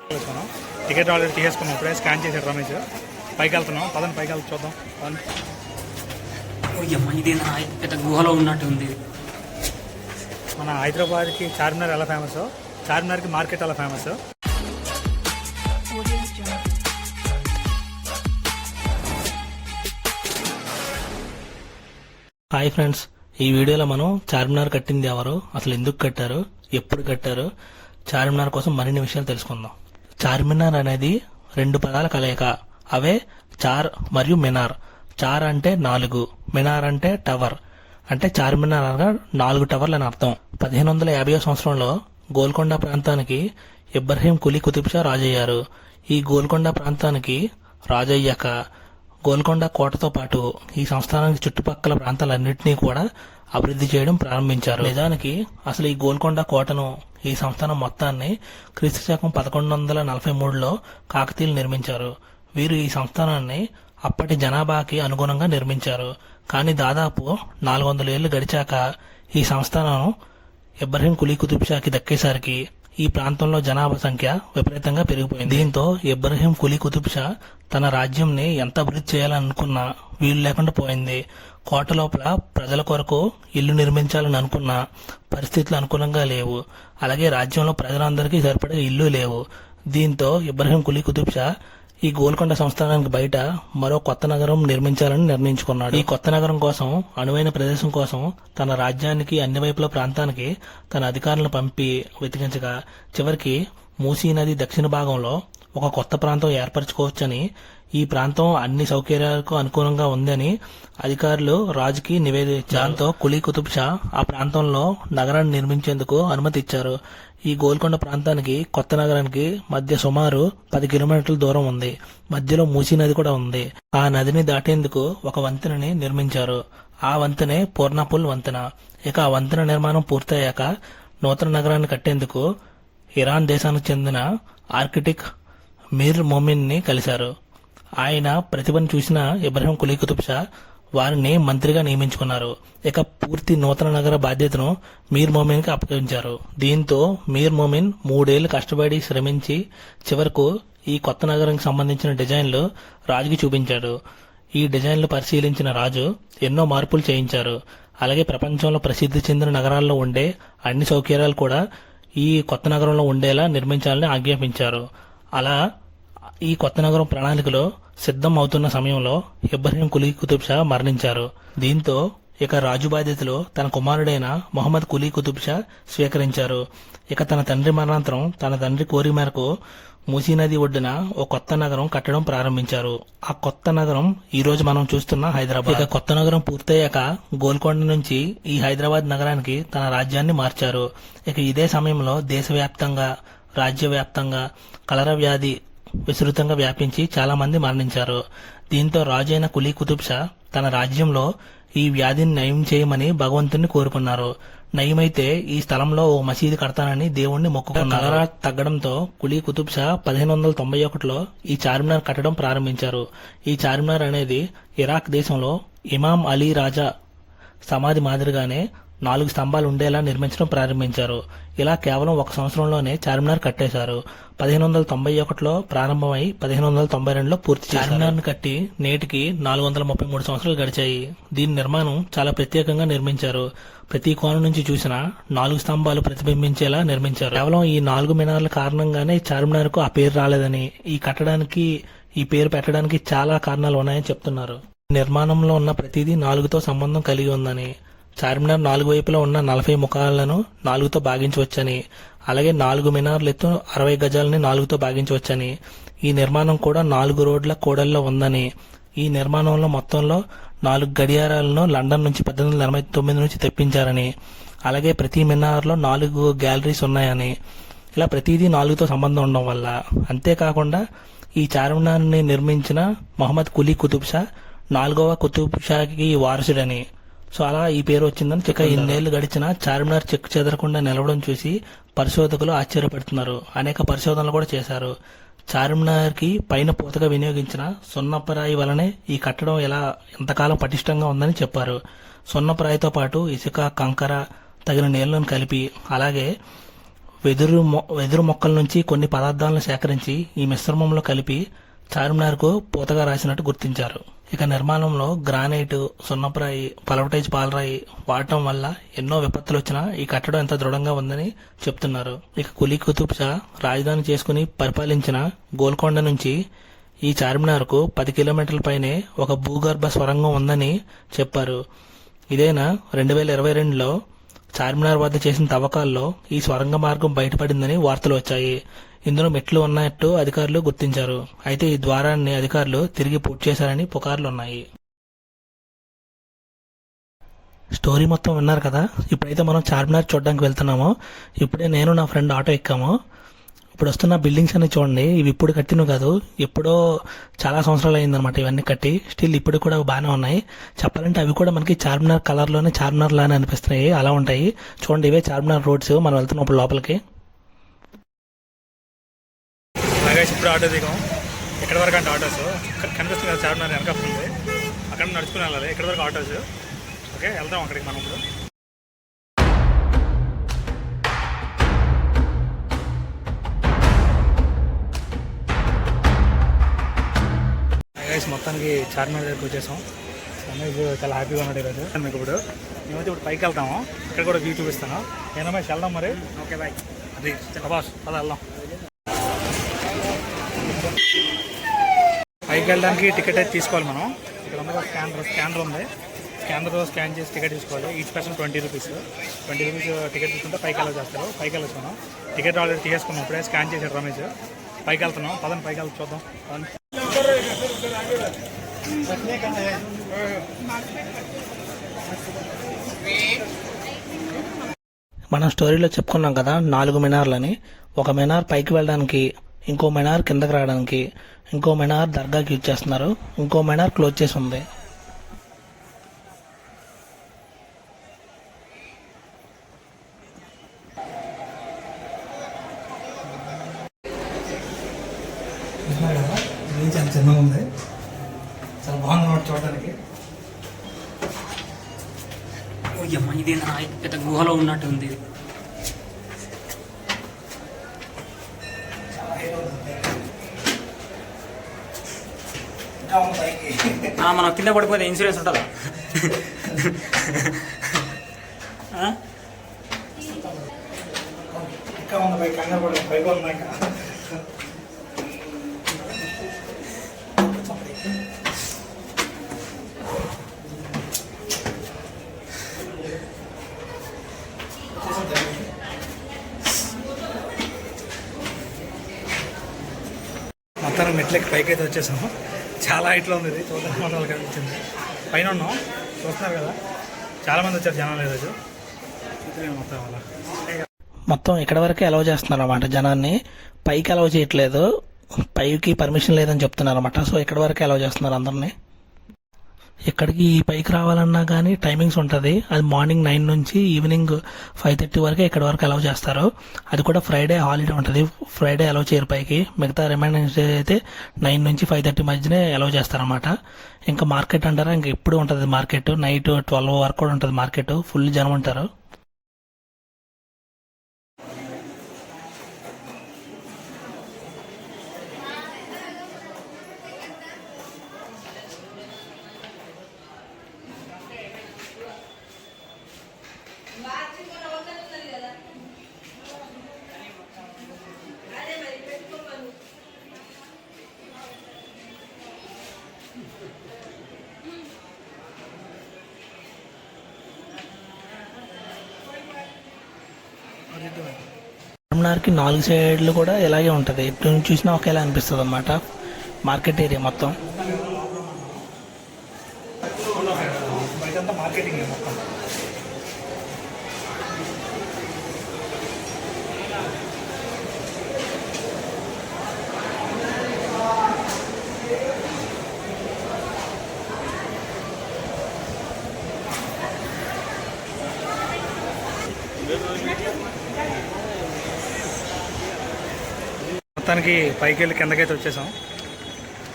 Ticket already తీసేసుకున్నాం, ఇప్పుడే scan చేశాడు రమేష్. పైకి వెళ్తున్నాం, పదండి పైకి వెళ్తే చూద్దాం. ఇదేనా పెద్ద గుహలో ఉన్నట్టు ఉంది. మన హైదరాబాద్కి చార్మినార్ ఎలా ఫేమస్, చార్మినార్కి మార్కెట్ ఎలా ఫేమస్. హాయ్ ఫ్రెండ్స్, ఈ వీడియోలో మనం చార్మినార్ కట్టింది ఎవరు, అసలు ఎందుకు కట్టారు, ఎప్పుడు కట్టారు, చార్మినార్ కోసం మరిన్ని విషయాలు తెలుసుకుందాం. చార్మినార్ అనేది రెండు పదాల కలయిక. అవే చార్ మరియు మినార్. చార్ అంటే 4, మినార్ అంటే టవర్. అంటే చార్మినార్ అనగా 4 టవర్లు అని అర్థం. 1550 సంవత్సరంలో గోల్కొండ ప్రాంతానికి ఇబ్రహీం కులీ కుతుబ్ షా రాజయ్యారు. ఈ గోల్కొండ ప్రాంతానికి రాజయ్యాక గోల్కొండ కోటతో పాటు ఈ సంస్థానానికి చుట్టుపక్కల ప్రాంతాలన్నింటినీ కూడా అభివృద్ధి చేయడం ప్రారంభించారు. నిజానికి అసలు ఈ గోల్కొండ కోటను, ఈ సంస్థానం మొత్తాన్ని క్రీస్తు శకం 1143లో కాకతీయులు నిర్మించారు. వీరు ఈ సంస్థానాన్ని అప్పటి జనాభాకి అనుగుణంగా నిర్మించారు. కానీ దాదాపు 400 ఏళ్లు గడిచాక ఈ సంస్థానం ఇబ్రహీం కులీ కుతుబ్ షాకి దక్కేసరికి ఈ ప్రాంతంలో జనాభా సంఖ్య విపరీతంగా పెరిగిపోయింది. దీంతో ఇబ్రహీం కులీ కుతుబ్ షా తన రాజ్యంని ఎంత అభివృద్ధి చేయాలనుకున్నా వీలు లేకుండా పోయింది. కోట లోపల ప్రజల కొరకు ఇల్లు నిర్మించాలని అనుకున్న పరిస్థితులు అనుకూలంగా లేవు. అలాగే రాజ్యంలో ప్రజలందరికీ సరిపడే ఇల్లు లేవు. దీంతో ఇబ్రహీం కులీ కుతుబ్ షా ఈ గోల్కొండ సంస్థానానికి బయట మరో కొత్త నగరం నిర్మించాలని నిర్ణయించుకున్నాడు. ఈ కొత్త నగరం కోసం, అనువైన ప్రదేశం కోసం తన రాజ్యానికి అన్ని వైపుల ప్రాంతానికి తన అధికారులను పంపి వెతికించగా చివరికి మూసీ నది దక్షిణ భాగంలో ఒక కొత్త ప్రాంతం ఏర్పరచుకోవచ్చని, ఈ ప్రాంతం అన్ని సౌకర్యాలకు అనుకూలంగా ఉందని అధికారులు రాజుకి నివేదించారు. దాంతో కులీ కుతుబ్ షా ఆ ప్రాంతంలో నగరాన్ని నిర్మించేందుకు అనుమతి ఇచ్చారు. ఈ గోల్కొండ ప్రాంతానికి, కొత్త నగరానికి మధ్య సుమారు 10 కిలోమీటర్ల దూరం ఉంది. మధ్యలో మూసీ నది కూడా ఉంది. ఆ నదిని దాటేందుకు ఒక వంతెనని నిర్మించారు. ఆ వంతెనే పూర్ణాపుల్ వంతెన. ఇక ఆ వంతెన నిర్మాణం పూర్తయ్యాక నూతన నగరాన్ని కట్టేందుకు ఇరాన్ దేశానికి చెందిన ఆర్కిటెక్ట్ మీర్ మొమిన్ ని కలిశారు. ఆయన ప్రతిభను చూసిన ఇబ్రహీం కులీ కుతుబ్ షా వారిని మంత్రిగా నియమించుకున్నారు. ఇక పూర్తి నూతన నగర బాధ్యతను మీర్ మొమిన్ కి అప్పగించారు. దీంతో మీర్ మొమిన్ 3 ఏళ్లు కష్టపడి శ్రమించి చివరకు ఈ కొత్త నగరానికి సంబంధించిన డిజైన్లు రాజుకి చూపించాడు. ఈ డిజైన్లు పరిశీలించిన రాజు ఎన్నో మార్పులు చేయించారు. అలాగే ప్రపంచంలో ప్రసిద్ధి చెందిన నగరాల్లో ఉండే అన్ని సౌకర్యాలు కూడా ఈ కొత్త నగరంలో ఉండేలా నిర్మించాలని ఆజ్ఞాపించారు. అలా ఈ కొత్త నగరం ప్రణాళికలో సిద్ధం అవుతున్న సమయంలో ఇబ్రహీం కులీ కుతుబ్ షా మరణించారు. దీంతో ఇక రాజు బాధ్యతలు తన కుమారుడైన మొహమ్మద్ కులీ కుతుబ్ షా స్వీకరించారు. ఇక తన తండ్రి మరణాంతరం తన తండ్రి కోరిక మేరకు మూసీ నది ఒడ్డున ఓ కొత్త నగరం కట్టడం ప్రారంభించారు. ఆ కొత్త నగరం ఈ రోజు మనం చూస్తున్న హైదరాబాద్. ఇక కొత్త నగరం పూర్తయ్యాక గోల్కొండ నుంచి ఈ హైదరాబాద్ నగరానికి తన రాజ్యాన్ని మార్చారు. ఇక ఇదే సమయంలో దేశవ్యాప్తంగా, రాజ్యవ్యాప్తంగా కలరా వ్యాధి విస్తృతంగా వ్యాపించి చాలా మంది మరణించారు. దీంతో రాజైన కులీ కుతుబ్ షా తన రాజ్యంలో ఈ వ్యాధిని నయం చేయమని భగవంతుని కోరుకున్నారు. నయమైతే ఈ స్థలంలో ఓ మసీదు కడతానని దేవుణ్ణి మొక్కుకున్నారు. కలరా తగ్గడంతో కులీ కుతుబ్ షా 1591లో ఈ చార్మినార్ కట్టడం ప్రారంభించారు. ఈ చార్మినార్ అనేది ఇరాక్ దేశంలో ఇమాం అలీ రాజా సమాధి మాదిరిగానే 4 స్తంభాలు ఉండేలా నిర్మించడం ప్రారంభించారు. ఇలా కేవలం 1 సంవత్సరంలోనే చార్మినార్ కట్టేశారు. 1591లో ప్రారంభమై 1592లో పూర్తి చేశారు. చార్మినార్ను కట్టి నేటికి 433 సంవత్సరాలు గడిచాయి. దీని నిర్మాణం చాలా ప్రత్యేకంగా నిర్మించారు. ప్రతి కోణం నుంచి చూసినా 4 స్తంభాలు ప్రతిబింబించేలా నిర్మించారు. కేవలం ఈ 4 మినార్ల కారణంగానే చార్మినార్ కు ఆ పేరు రాలేదని, ఈ పేరు పెట్టడానికి చాలా కారణాలు ఉన్నాయని చెప్తున్నారు. నిర్మాణంలో ఉన్న ప్రతిదీ 4తో సంబంధం కలిగి ఉందని, చార్మినార్ 4 వైపులా ఉన్న 40 ముఖాలను 4తో భాగించవచ్చని, అలాగే 4 మినార్ల ఎత్తు 60 గజాలని 4తో భాగించవచ్చని, ఈ నిర్మాణం కూడా 4 రోడ్ల కూడల్లో ఉందని, ఈ నిర్మాణంలో మొత్తంలో 4 గడియారాలను లండన్ నుంచి 1889 నుంచి తెప్పించారని, అలాగే ప్రతి మినార్లో 4 గ్యాలరీస్ ఉన్నాయని, ఇలా ప్రతిదీ 4తో సంబంధం ఉండడం వల్ల, అంతేకాకుండా ఈ చార్మినార్ని నిర్మించిన మొహమ్మద్ కులీ కుతుబ్ షా 4వ కుతుబ్ షాకి వారసుడని, సో అలా ఈ పేరు వచ్చిందని. ఇక ఇన్నేళ్లు గడిచినా చార్మినార్ చెక్కు చెదరకుండా నిలవడం చూసి పరిశోధకులు ఆశ్చర్యపడుతున్నారు. అనేక పరిశోధనలు కూడా చేశారు. చార్మినార్ కి పైన పూతగా వినియోగించిన సున్నపరాయి వలనే ఈ కట్టడం ఎంతకాలం పటిష్టంగా ఉందని చెప్పారు. సున్నపరాయితో పాటు ఇసుక, కంకర, తగిన నీళ్లను కలిపి, అలాగే వెదురు మొక్కల నుంచి కొన్ని పదార్థాలను సేకరించి ఈ మిశ్రమంలో కలిపి చార్మినార్కు పూతగా రాసినట్టు గుర్తించారు. ఇక నిర్మాణంలో గ్రానైట్, సున్నపురాయి, పలవటేజ్ పాలరాయి వాడటం వల్ల ఎన్నో విపత్తులు వచ్చినా ఈ కట్టడం ఎంత దృఢంగా ఉందని చెప్తున్నారు. ఇక కులీ కుతుబ్ షా రాజధాని చేసుకుని పరిపాలించిన గోల్కొండ నుంచి ఈ చార్మినార్కు 10 కిలోమీటర్ల పైనే ఒక భూగర్భ స్వరంగం ఉందని చెప్పారు. ఇదేనా 2022లో చార్మినార్ వద్ద చేసిన తవ్వకాల్లో ఈ స్వరంగ మార్గం బయటపడిందని వార్తలు వచ్చాయి. ఇందులో మెట్లు ఉన్నట్టు అధికారులు గుర్తించారు. అయితే ఈ ద్వారాన్ని అధికారులు తిరిగి పూర్తి చేశారని పుకార్లున్నాయి. స్టోరీ మొత్తం విన్నారు కదా. ఇప్పుడైతే మనం చార్మినార్ చూడడానికి వెళ్తున్నామో. ఇప్పుడే నేను నా ఫ్రెండ్ ఆటో ఎక్కాము. ఇప్పుడు వస్తున్న బిల్డింగ్స్ అన్ని చూడండి. ఇవి ఇప్పుడు కట్టినవి కాదు, ఎప్పుడో చాలా సంవత్సరాలు అయిందనమాట ఇవన్నీ కట్టి. స్టిల్ ఇప్పుడు కూడా బాగానే ఉన్నాయి. చెప్పాలంటే అవి కూడా మనకి చార్మినార్ కలర్లోనే చార్మినార్ లానే అనిపిస్తున్నాయి. అలా ఉంటాయి. చూడండి, ఇవే చార్మినార్ రోడ్స్. మనం వెళ్తున్నప్పుడు లోపలికి. ఇప్పుడు ఆటో దిగాం. ఎక్కడి వరకు అంటే ఆటోస్ కనిపిస్తుంది కదా, చార్మినార్ వెనకాల ఉంది. అక్కడ నడుచుకుని వెళ్ళాలి. ఎక్కడి వరకు ఆటోస్. ఓకే, వెళ్దాం అక్కడికి మనం ఇప్పుడు. మొత్తానికి చార్మినార్ దగ్గరికి వచ్చేసాం. రమేష్ చాలా హ్యాపీగా ఉన్నాడు ఈరోజు. మీకు ఇప్పుడు మేమైతే ఇప్పుడు పైకి వెళ్తాము. ఇక్కడ కూడా వ్యూ చూపిస్తాను. నేను రమేష్ వెళ్దాం మరి. Okay bye. అది బాస్ అలా వెళ్దాం. పైకి వెళ్ళడానికి టికెట్ అయితే తీసుకోవాలి మనం. ఇక్కడ ఉంది స్కానర్ ఉంది. స్కానర్ స్కాన్ చేసి టికెట్ తీసుకోవాలి. Each person 20 rupees. 20 rupees ticket తీసుకుంటే పైకి వెళ్ళ చేస్తారు. పైకి వెళ్ళొచ్చు మనం. టికెట్ ఆల్రెడీ తీసేసుకున్నాం. ఇప్పుడే స్కాన్ చేశాడు రమేష్. పైకి వెళ్తున్నాం. పదండి పైకి వెళ్ళి చూద్దాం. మనం స్టోరీలో చెప్పుకున్నాం కదా 4 మినార్లని. ఒక మినార్ పైకి వెళ్ళడానికి, ఇంకో మినార్ కిందకి రావడానికి, ఇంకో మినార్ దర్గాకి యూజ్ చేస్తున్నారు, ఇంకో మినార్ క్లోజ్ చేసి ఉంది. చాలా చిన్నగా ఉంది. చాలా బాగుంది చూడడానికి. ఇదేనా పెద్ద గుహలో ఉన్నట్టు ఉంది. మనం కింద పడిపోతే ఇన్సూరెన్స్ ఉంటుందా? ఇంకా ఉంది పైకి. కంగారు పడి పైకి ఉంది. ఇంకా మొత్తం మెట్లకి పైకి అయితే వచ్చేసాము. చాలా హైట్లో ఉంది ఇది. చూడడానికి మొత్తం కనిపించింది. పైన ఉన్నాం, చూస్తున్నారు కదా. చాలామంది వచ్చారు జనాలు ఈరోజు. మొత్తం అలా మొత్తం ఇక్కడ వరకే అలౌ చేస్తున్నారు అన్నమాట జనాన్ని. పైకి అలౌ చేయట్లేదు. పైకి పర్మిషన్ లేదని చెప్తున్నారు అన్నమాట. సో ఇక్కడ వరకే అలౌ చేస్తున్నారు అందరినీ. ఇక్కడికి ఈ పైకి రావాలన్నా కానీ టైమింగ్స్ ఉంటుంది. అది మార్నింగ్ 9 నుంచి ఈవినింగ్ 5:30 వరకే ఇక్కడ వరకు అలౌ చేస్తారు. అది కూడా ఫ్రైడే హాలిడే ఉంటుంది. ఫ్రైడే అలౌ చేయరు పైకి. మిగతా రిమైనింగ్ డే అయితే 9 నుంచి 5:30 మధ్యనే అలౌ చేస్తారన్నమాట. ఇంకా మార్కెట్ అంటారా, ఇంకా ఎప్పుడు ఉంటుంది మార్కెట్. నైట్ 12 వరకు కూడా ఉంటుంది మార్కెట్. ఫుల్ జనం ఉంటారు. చార్మినార్కి 4 సైడ్లు కూడా ఇలాగే ఉంటుంది. ఎటు నుంచి చూసినా ఒకేలా అనిపిస్తుంది అన్నమాట మార్కెట్ ఏరియా మొత్తం. మార్కెటింగ్ మొత్తం. మొత్తానికి పైకి వెళ్ళి కిందకైతే వచ్చేసాం.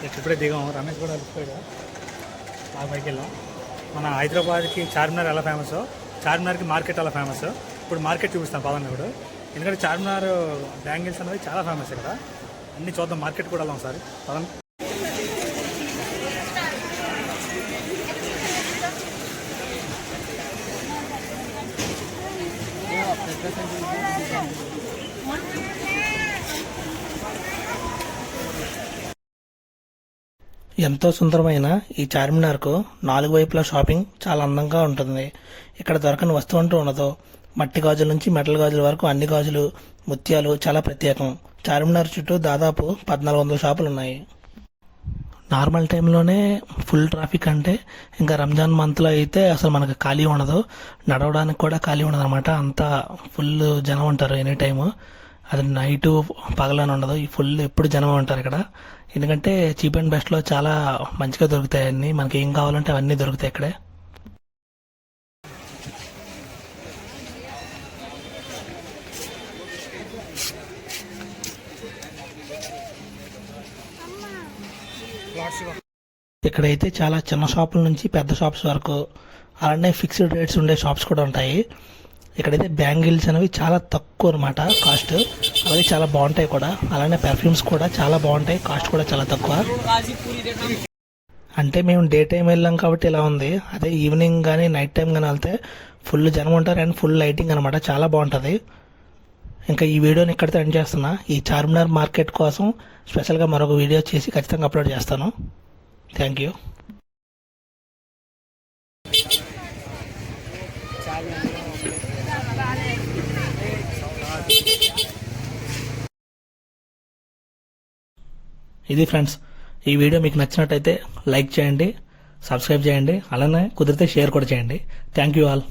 ఇప్పుడే దిగాం. రమేష్ కూడా వెళ్ళిపోయాడు. బాగా పైకి వెళ్ళాం. మన హైదరాబాద్కి చార్మినార్ ఎలా ఫేమస్, చార్మినార్కి మార్కెట్ ఎలా ఫేమస్. ఇప్పుడు మార్కెట్ చూపిస్తాం పదండి. ఇప్పుడు ఎందుకంటే చార్మినార్ బ్యాంగిల్స్ అనేది చాలా ఫేమస్ ఇక్కడ. అన్నీ చూద్దాం, మార్కెట్ కూడా వెళ్దాం ఒకసారి పదం. ఎంతో సుందరమైన ఈ చార్మినార్కు 4 వైపులా షాపింగ్ చాలా అందంగా ఉంటుంది. ఇక్కడ దొరకని వస్తువు అంటూ ఉండదు. మట్టి గాజుల నుంచి మెటల్ గాజుల వరకు అన్ని గాజులు, ముత్యాలు చాలా ప్రత్యేకం. చార్మినార్ చుట్టూ దాదాపు 1400 షాపులు ఉన్నాయి. నార్మల్ టైంలోనే ఫుల్ ట్రాఫిక్ అంటే ఇంకా రంజాన్ మంత్లో అయితే అసలు మనకు ఖాళీ ఉండదు, నడవడానికి కూడా ఖాళీ ఉండదు అనమాట. అంతా ఫుల్ జనం ఉంటారు ఎనీ టైము. అది నైటు పగలని ఉండదు, ఈ ఫుల్ ఎప్పుడు జనం ఉంటారు ఇక్కడ. ఎందుకంటే చీప్ అండ్ బెస్ట్లో చాలా మంచిగా దొరుకుతాయి అన్నీ, మనకి ఏం కావాలంటే అవన్నీ దొరుకుతాయి ఇక్కడే. ఇక్కడైతే చాలా చిన్న షాపుల నుంచి పెద్ద షాప్స్ వరకు, అలానే ఫిక్స్డ్ రేట్స్ ఉండే షాప్స్ కూడా ఉంటాయి. ఇక్కడైతే బ్యాంగిల్స్ అనేవి చాలా తక్కువ అనమాట కాస్ట్, అలాగే చాలా బాగుంటాయి కూడా. అలానే పెర్ఫ్యూమ్స్ కూడా చాలా బాగుంటాయి, కాస్ట్ కూడా చాలా తక్కువ. అంటే మేము డే టైం వెళ్ళాం కాబట్టి ఇలా ఉంది. అదే ఈవినింగ్ కానీ నైట్ టైం కానీ వెళ్తే ఫుల్ జనం ఉంటారు అండ్ ఫుల్ లైటింగ్ అనమాట, చాలా బాగుంటుంది. ఇంకా ఈ వీడియోని ఇక్కడితో ఎండ్ చేస్తున్నా. ఈ చార్మినార్ మార్కెట్ కోసం స్పెషల్గా మరొక వీడియో చేసి ఖచ్చితంగా అప్లోడ్ చేస్తాను. Thank you. ఇది ఫ్రెండ్స్, ఈ వీడియో మీకు నచ్చినట్టయితే లైక్ చేయండి, సబ్స్క్రైబ్ చేయండి, అలానే కుదిరితే షేర్ కూడా చేయండి. Thank you all.